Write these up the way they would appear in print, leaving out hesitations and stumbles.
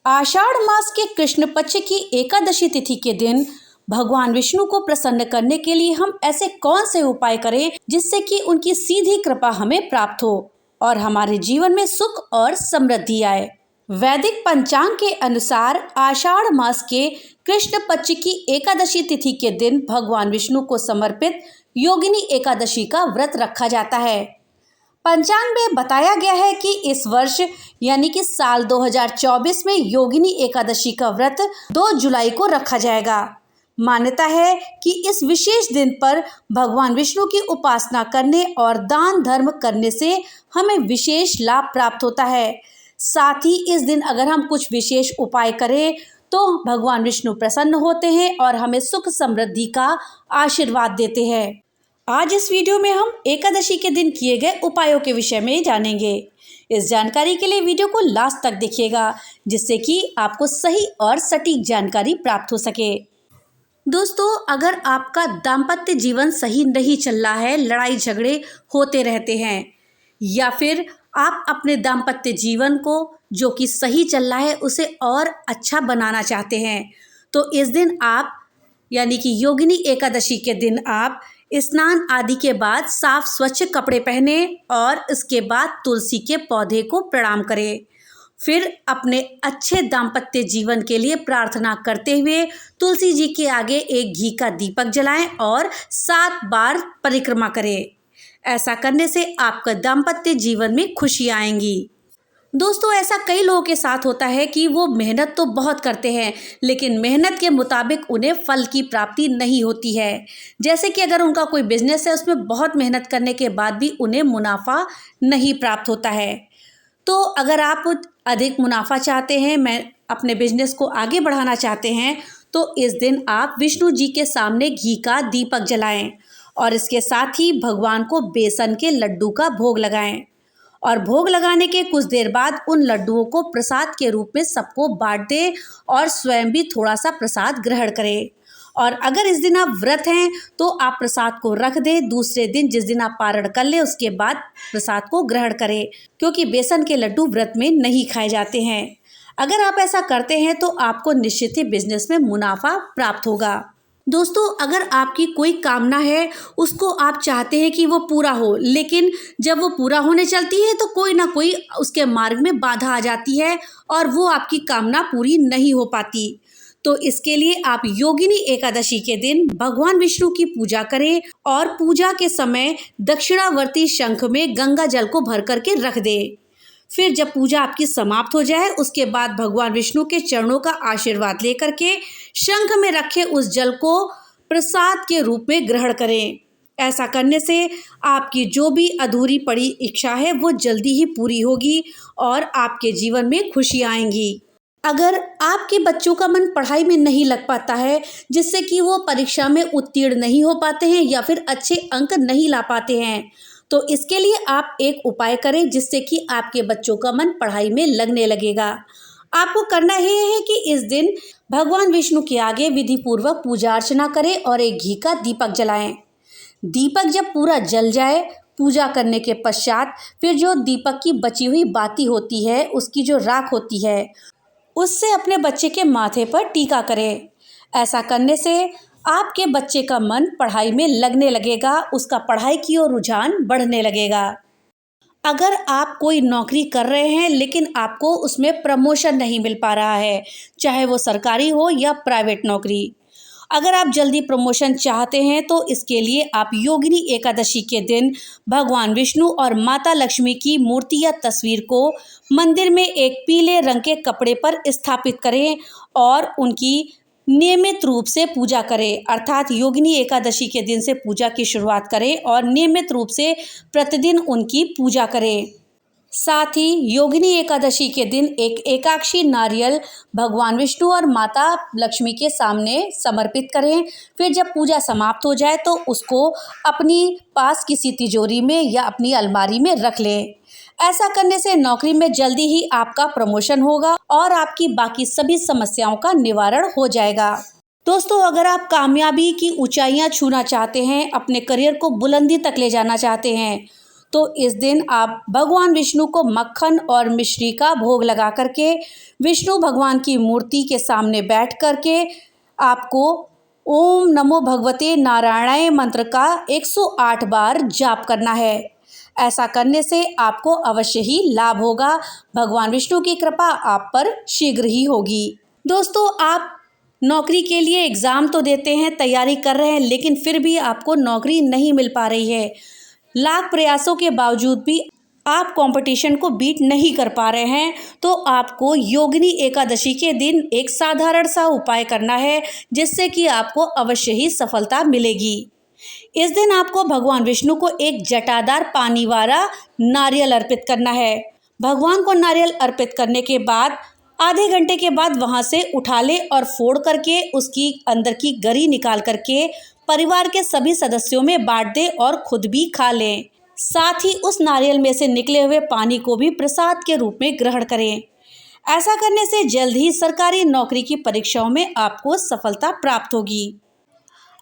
आषाढ़ मास के कृष्ण पक्ष की एकादशी तिथि के दिन भगवान विष्णु को प्रसन्न करने के लिए हम ऐसे कौन से उपाय करें जिससे कि उनकी सीधी कृपा हमें प्राप्त हो और हमारे जीवन में सुख और समृद्धि आए। वैदिक पंचांग के अनुसार आषाढ़ मास के कृष्ण पक्ष की एकादशी तिथि के दिन भगवान विष्णु को समर्पित योगिनी एकादशी का व्रत रखा जाता है। पंचांग में बताया गया है कि इस वर्ष यानी कि साल 2024 में योगिनी एकादशी का व्रत 2 जुलाई को रखा जाएगा। मान्यता है कि इस विशेष दिन पर भगवान विष्णु की उपासना करने और दान धर्म करने से हमें विशेष लाभ प्राप्त होता है। साथ ही इस दिन अगर हम कुछ विशेष उपाय करें तो भगवान विष्णु प्रसन्न होते हैं और हमें सुख समृद्धि का आशीर्वाद देते हैं। आज इस वीडियो में हम एकादशी के दिन किए गए उपायों के विषय में जानेंगे। इस जानकारी के लिए वीडियो को लास्ट तक देखिएगा जिससे कि आपको सही और सटीक जानकारी प्राप्त हो सके। दोस्तों, अगर आपका दाम्पत्य जीवन सही नहीं चल रहा है, लड़ाई झगड़े होते रहते हैं या फिर आप अपने दाम्पत्य जीवन को जो कि सही चल रहा है उसे और अच्छा बनाना चाहते हैं, तो इस दिन आप यानी कि योगिनी एकादशी के दिन आप स्नान आदि के बाद साफ स्वच्छ कपड़े पहने और इसके बाद तुलसी के पौधे को प्रणाम करें। फिर अपने अच्छे दाम्पत्य जीवन के लिए प्रार्थना करते हुए तुलसी जी के आगे एक घी का दीपक जलाएं और 7 बार परिक्रमा करें। ऐसा करने से आपका दाम्पत्य जीवन में खुशी आएंगी। दोस्तों, ऐसा कई लोगों के साथ होता है कि वो मेहनत तो बहुत करते हैं लेकिन मेहनत के मुताबिक उन्हें फल की प्राप्ति नहीं होती है। जैसे कि अगर उनका कोई बिजनेस है, उसमें बहुत मेहनत करने के बाद भी उन्हें मुनाफा नहीं प्राप्त होता है। तो अगर आप अधिक मुनाफा चाहते हैं, मैं अपने बिजनेस को आगे बढ़ाना चाहते हैं, तो इस दिन आप विष्णु जी के सामने घी का दीपक जलाएं और इसके साथ ही भगवान को बेसन के लड्डू का भोग लगाएं और भोग लगाने के कुछ देर बाद उन लड्डुओं को प्रसाद के रूप में सबको बांट दें और स्वयं भी थोड़ा सा प्रसाद ग्रहण करें। और अगर इस दिन आप व्रत हैं तो आप प्रसाद को रख दें, दूसरे दिन जिस दिन आप पारण कर लें उसके बाद प्रसाद को ग्रहण करें, क्योंकि बेसन के लड्डू व्रत में नहीं खाए जाते हैं। अगर आप ऐसा करते हैं तो आपको निश्चित ही बिजनेस में मुनाफा प्राप्त होगा। दोस्तों, अगर आपकी कोई कामना है, उसको आप चाहते हैं कि वो पूरा हो, लेकिन जब वो पूरा होने चलती है तो कोई ना कोई उसके मार्ग में बाधा आ जाती है और वो आपकी कामना पूरी नहीं हो पाती, तो इसके लिए आप योगिनी एकादशी के दिन भगवान विष्णु की पूजा करें और पूजा के समय दक्षिणावर्ती शंख में गंगा जल को भर करके रख दें। फिर जब पूजा आपकी समाप्त हो जाए उसके बाद भगवान विष्णु के चरणों का आशीर्वाद लेकर के शंख में रखे उस जल को प्रसाद के रूप में ग्रहण करें। ऐसा करने से आपकी जो भी अधूरी पड़ी इच्छा है वो जल्दी ही पूरी होगी और आपके जीवन में खुशी आएंगी। अगर आपके बच्चों का मन पढ़ाई में नहीं लग पाता है, जिससे कि वो परीक्षा में उत्तीर्ण नहीं हो पाते हैं या फिर अच्छे अंक नहीं ला पाते हैं, तो इसके लिए आप एक उपाय करें जिससे कि आपके बच्चों का मन पढ़ाई में लगने लगेगा। आपको करना ये है कि इस दिन भगवान विष्णु के आगे विधि पूर्वक पूजा अर्चना करें और एक घी का दीपक जलाएं। दीपक जब पूरा जल जाए, पूजा करने के पश्चात फिर जो दीपक की बची हुई बाती होती है, उसकी जो राख होती है, उससे अपने बच्चे के माथे पर टीका करें। ऐसा करने से आपके बच्चे का मन पढ़ाई में लगने लगेगा, उसका पढ़ाई की ओर रुझान बढ़ने लगेगा। अगर आप कोई नौकरी कर रहे हैं लेकिन आपको उसमें प्रमोशन नहीं मिल पा रहा है, चाहे वो सरकारी हो या प्राइवेट नौकरी, अगर आप जल्दी प्रमोशन चाहते हैं तो इसके लिए आप योगिनी एकादशी के दिन भगवान विष्णु और माता लक्ष्मी की मूर्ति या तस्वीर को मंदिर में एक पीले रंग के कपड़े पर स्थापित करें और उनकी नियमित रूप से पूजा करें। अर्थात योगिनी एकादशी के दिन से पूजा की शुरुआत करें और नियमित रूप से प्रतिदिन उनकी पूजा करें। साथ ही योगिनी एकादशी के दिन एक एकाक्षी नारियल भगवान विष्णु और माता लक्ष्मी के सामने समर्पित करें। फिर जब पूजा समाप्त हो जाए तो उसको अपनी पास किसी तिजोरी में या अपनी अलमारी में रख लें। ऐसा करने से नौकरी में जल्दी ही आपका प्रमोशन होगा और आपकी बाकी सभी समस्याओं का निवारण हो जाएगा। दोस्तों, अगर आप कामयाबी की ऊंचाइयां छूना चाहते हैं, अपने करियर को बुलंदी तक ले जाना चाहते हैं, तो इस दिन आप भगवान विष्णु को मक्खन और मिश्री का भोग लगा करके विष्णु भगवान की मूर्ति के सामने बैठ करके आपको ओम नमो भगवते नारायणाय मंत्र का 108 बार जाप करना है। ऐसा करने से आपको अवश्य ही लाभ होगा। भगवान विष्णु की कृपा आप पर शीघ्र ही होगी। दोस्तों, आप नौकरी के लिए एग्ज़ाम तो देते हैं, तैयारी कर रहे हैं, लेकिन फिर भी आपको नौकरी नहीं मिल पा रही है। लाख प्रयासों के बावजूद भी आप कंपटीशन को बीट नहीं कर पा रहे हैं, तो आपको योगिनी एकादशी के दिन एक साधारण सा उपाय करना है, जिससे कि आपको अवश्य ही सफलता मिलेगी। इस दिन आपको भगवान विष्णु को एक जटादार पानी वाला नारियल अर्पित करना है। भगवान को नारियल अर्पित करने के बाद आधे घंटे के बाद वहाँ से उठा ले और फोड़ करके उसकी अंदर की गरी निकाल करके परिवार के सभी सदस्यों में बांट दे और खुद भी खा लें। साथ ही उस नारियल में से निकले हुए पानी को भी प्रसाद के रूप में ग्रहण करें। ऐसा करने से जल्द ही सरकारी नौकरी की परीक्षाओं में आपको सफलता प्राप्त होगी।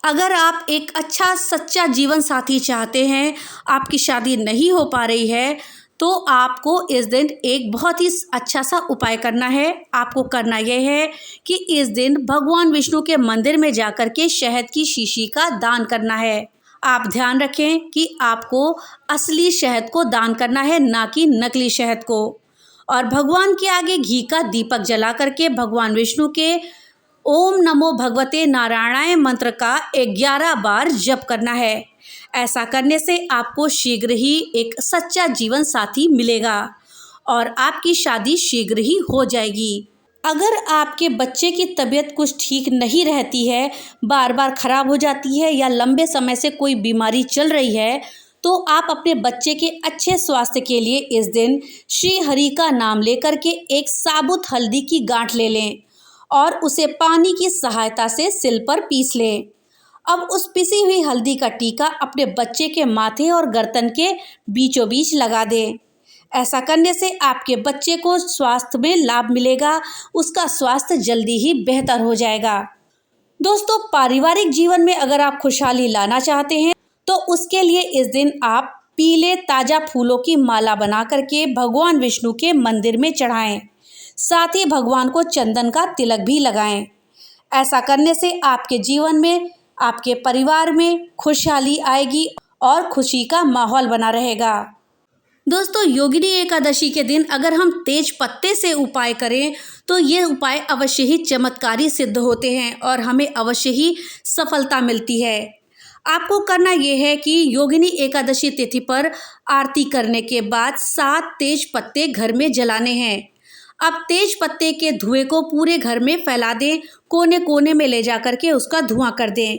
अगर आप एक अच्छा सच्चा जीवन साथी चाहते हैं, आपकी शादी नहीं हो पा रही है, तो आपको इस दिन एक बहुत ही अच्छा सा उपाय करना है। आपको करना यह है कि इस दिन भगवान विष्णु के मंदिर में जाकर के शहद की शीशी का दान करना है। आप ध्यान रखें कि आपको असली शहद को दान करना है, ना कि नकली शहद को। और भगवान के आगे घी का दीपक जला करके भगवान विष्णु के ओम नमो भगवते नारायणाय मंत्र का 11 बार जप करना है। ऐसा करने से आपको शीघ्र ही एक सच्चा जीवन साथी मिलेगा और आपकी शादी शीघ्र ही हो जाएगी। अगर आपके बच्चे की तबीयत कुछ ठीक नहीं रहती है, बार बार खराब हो जाती है या लंबे समय से कोई बीमारी चल रही है, तो आप अपने बच्चे के अच्छे स्वास्थ्य के लिए इस दिन श्री हरि का नाम लेकर के एक साबुत हल्दी की गांठ ले लें और उसे पानी की सहायता से सिल पर पीस लें। अब उस पिसी हुई हल्दी का टीका अपने बच्चे के माथे और गर्दन के बीचों बीच लगा दें। ऐसा करने से आपके बच्चे को स्वास्थ्य में लाभ मिलेगा, उसका स्वास्थ्य जल्दी ही बेहतर हो जाएगा। दोस्तों, पारिवारिक जीवन में अगर आप खुशहाली लाना चाहते हैं, तो उसके लिए इस दिन आप पीले ताज़ा फूलों की माला बना करके भगवान विष्णु के मंदिर में चढ़ाएं। साथ ही भगवान को चंदन का तिलक भी लगाएं। ऐसा करने से आपके जीवन में, आपके परिवार में खुशहाली आएगी और खुशी का माहौल बना रहेगा। दोस्तों, योगिनी एकादशी के दिन अगर हम तेज पत्ते से उपाय करें, तो ये उपाय अवश्य ही चमत्कारी सिद्ध होते हैं और हमें अवश्य ही सफलता मिलती है। आपको करना ये है कि योगिनी एकादशी तिथि पर आरती करने के बाद 7 तेज पत्ते घर में जलाने हैं। अब तेज पत्ते के धुएं को पूरे घर में फैला दें, कोने कोने में ले जा करके उसका धुआं कर दें।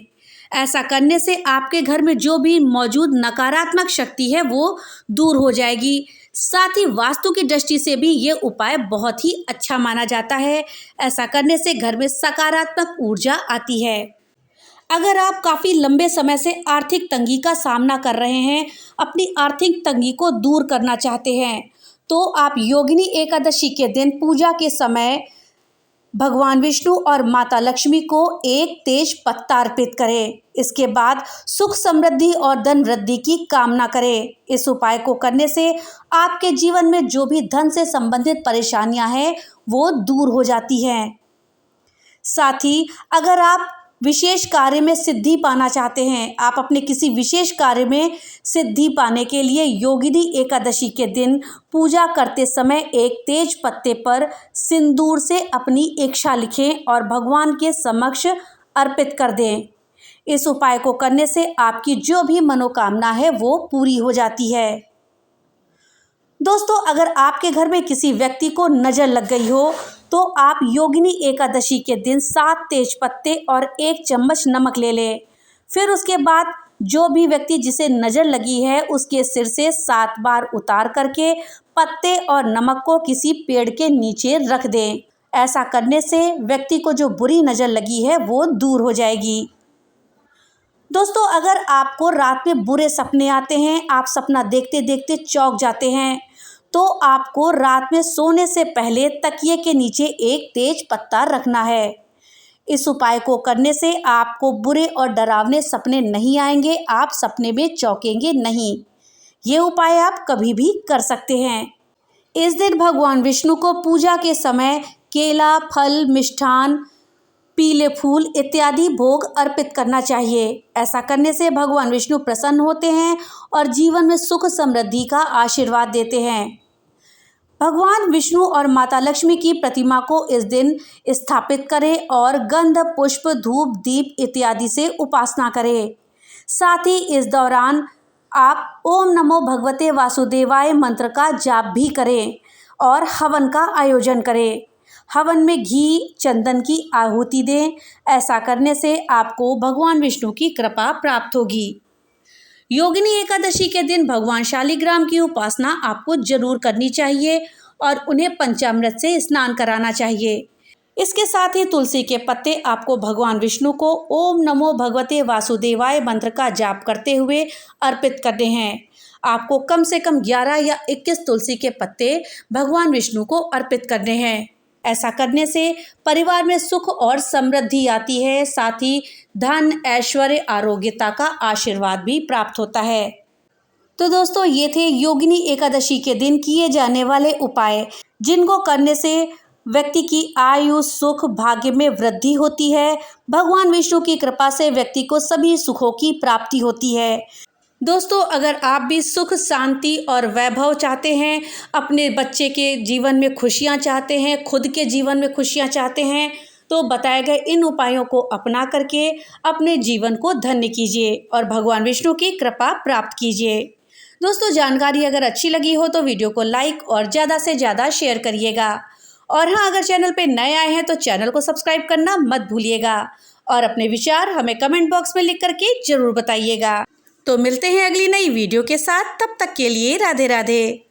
ऐसा करने से आपके घर में जो भी मौजूद नकारात्मक शक्ति है वो दूर हो जाएगी। साथ ही वास्तु की दृष्टि से भी ये उपाय बहुत ही अच्छा माना जाता है। ऐसा करने से घर में सकारात्मक ऊर्जा आती है। अगर आप काफ़ी लंबे समय से आर्थिक तंगी का सामना कर रहे हैं, अपनी आर्थिक तंगी को दूर करना चाहते हैं, तो आप योगिनी एकादशी के दिन पूजा के समय भगवान विष्णु और माता लक्ष्मी को एक तेज पत्ता अर्पित करें। इसके बाद सुख समृद्धि और धन वृद्धि की कामना करें। इस उपाय को करने से आपके जीवन में जो भी धन से संबंधित परेशानियां हैं वो दूर हो जाती हैं। साथ ही अगर आप विशेष कार्य में सिद्धि पाना चाहते हैं, आप अपने किसी विशेष कार्य में सिद्धि पाने के लिए योगिनी एकादशी के दिन पूजा करते समय एक तेज पत्ते पर सिंदूर से अपनी इच्छा लिखें और भगवान के समक्ष अर्पित कर दें। इस उपाय को करने से आपकी जो भी मनोकामना है वो पूरी हो जाती है। दोस्तों, अगर आपके घर में किसी व्यक्ति को नज़र लग गई हो, तो आप योगिनी एकादशी के दिन 7 तेज पत्ते और 1 चम्मच नमक ले लें। फिर उसके बाद जो भी व्यक्ति जिसे नज़र लगी है उसके सिर से 7 बार उतार करके पत्ते और नमक को किसी पेड़ के नीचे रख दें। ऐसा करने से व्यक्ति को जो बुरी नज़र लगी है वो दूर हो जाएगी। दोस्तों, अगर आपको रात में बुरे सपने आते हैं, आप सपना देखते देखते चौंक जाते हैं, तो आपको रात में सोने से पहले तकिए के नीचे एक तेज पत्ता रखना है। इस उपाय को करने से आपको बुरे और डरावने सपने नहीं आएंगे, आप सपने में चौंकेंगे नहीं। ये उपाय आप कभी भी कर सकते हैं। इस दिन भगवान विष्णु को पूजा के समय केला, फल, मिष्ठान, पीले फूल इत्यादि भोग अर्पित करना चाहिए। ऐसा करने से भगवान विष्णु प्रसन्न होते हैं और जीवन में सुख समृद्धि का आशीर्वाद देते हैं। भगवान विष्णु और माता लक्ष्मी की प्रतिमा को इस दिन स्थापित करें और गंध, पुष्प, धूप, दीप इत्यादि से उपासना करें। साथ ही इस दौरान आप ओम नमो भगवते वासुदेवाय मंत्र का जाप भी करें और हवन का आयोजन करें। हवन में घी, चंदन की आहुति दें। ऐसा करने से आपको भगवान विष्णु की कृपा प्राप्त होगी। योगिनी एकादशी के दिन भगवान शालिग्राम की उपासना आपको जरूर करनी चाहिए और उन्हें पंचामृत से स्नान कराना चाहिए। इसके साथ ही तुलसी के पत्ते आपको भगवान विष्णु को ओम नमो भगवते वासुदेवाय मंत्र का जाप करते हुए अर्पित करने हैं। आपको कम से कम 11 या 21 तुलसी के पत्ते भगवान विष्णु को अर्पित करने हैं। ऐसा करने से परिवार में सुख और समृद्धि आती है। साथ ही धन, ऐश्वर्य, आरोग्यता का आशीर्वाद भी प्राप्त होता है। तो दोस्तों, ये थे योगिनी एकादशी के दिन किए जाने वाले उपाय, जिनको करने से व्यक्ति की आयु, सुख, भाग्य में वृद्धि होती है। भगवान विष्णु की कृपा से व्यक्ति को सभी सुखों की प्राप्ति होती है। दोस्तों, अगर आप भी सुख, शांति और वैभव चाहते हैं, अपने बच्चे के जीवन में खुशियां चाहते हैं, खुद के जीवन में खुशियां चाहते हैं, तो बताए गए इन उपायों को अपना करके अपने जीवन को धन्य कीजिए और भगवान विष्णु की कृपा प्राप्त कीजिए। दोस्तों, जानकारी अगर अच्छी लगी हो तो वीडियो को लाइक और ज़्यादा से ज़्यादा शेयर करिएगा। और हाँ, अगर चैनल पे नए आए हैं तो चैनल को सब्सक्राइब करना मत भूलिएगा और अपने विचार हमें कमेंट बॉक्स में लिख करके जरूर बताइएगा। तो मिलते हैं अगली नई वीडियो के साथ। तब तक के लिए राधे राधे।